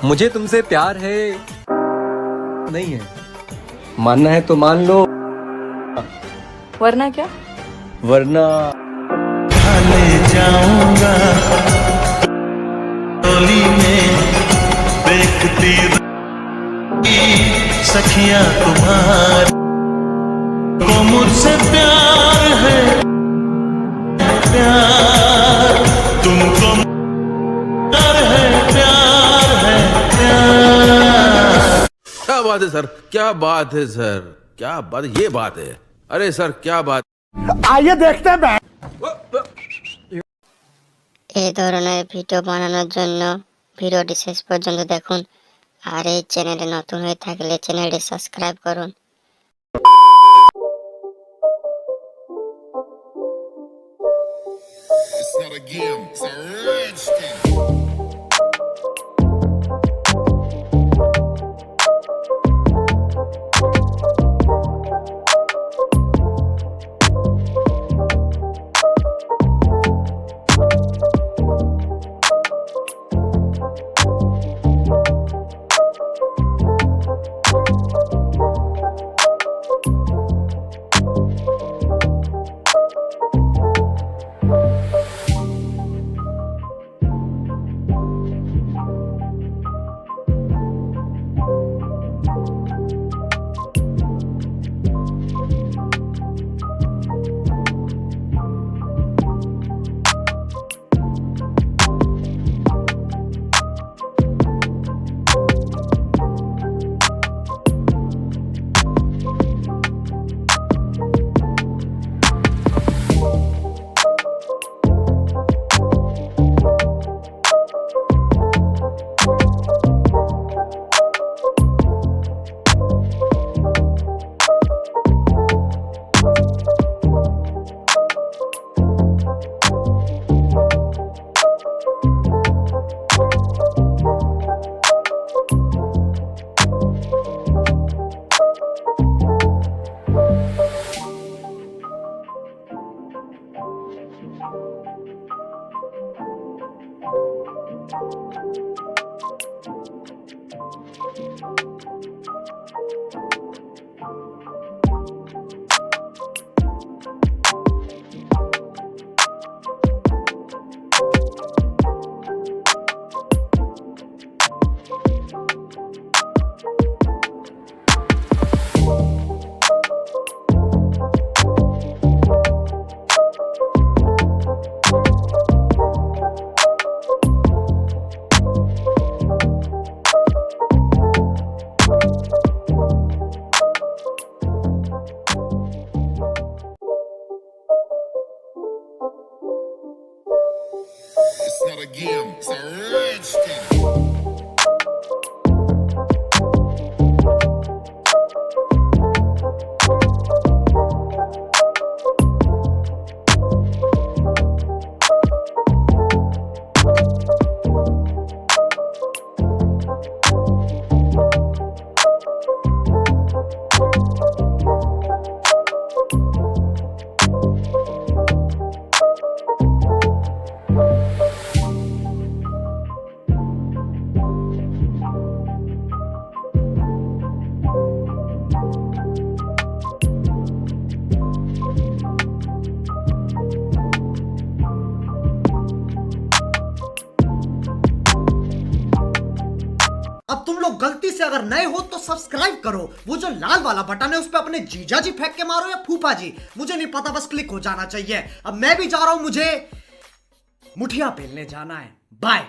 मुझे तुमसे प्यार है नहीं है, मानना है तो मान लो, वरना क्या? वरना ले जाऊंगा टोली में देखती सखियां तुम्हारी को मुझसे प्यार है, प्यार तुमको प्यार है, प्यार है, प्यार। क्या बात है सर, क्या बात है सर, क्या बात है, ये बात है। अरे सर क्या बात। आइए देखते हैं। এই ধরনের ভিডিও বানানোর জন্য ভিডিওটি শেষ পর্যন্ত দেখুন আর এই চ্যানেলে নতুন হয়ে থাকলে চ্যানেলটি সাবস্ক্রাইব করুন। It's not a game, it's a rich thing. It's not a game, it's a rich thing. अब तुम लोग गलती से अगर नए हो तो सब्सक्राइब करो, वो जो लाल वाला बटन है उस पे अपने जीजा जी फेंक के मारो या फूफा जी, मुझे नहीं पता, बस क्लिक हो जाना चाहिए। अब मैं भी जा रहा हूं, मुझे मुठिया पेलने जाना है। बाय।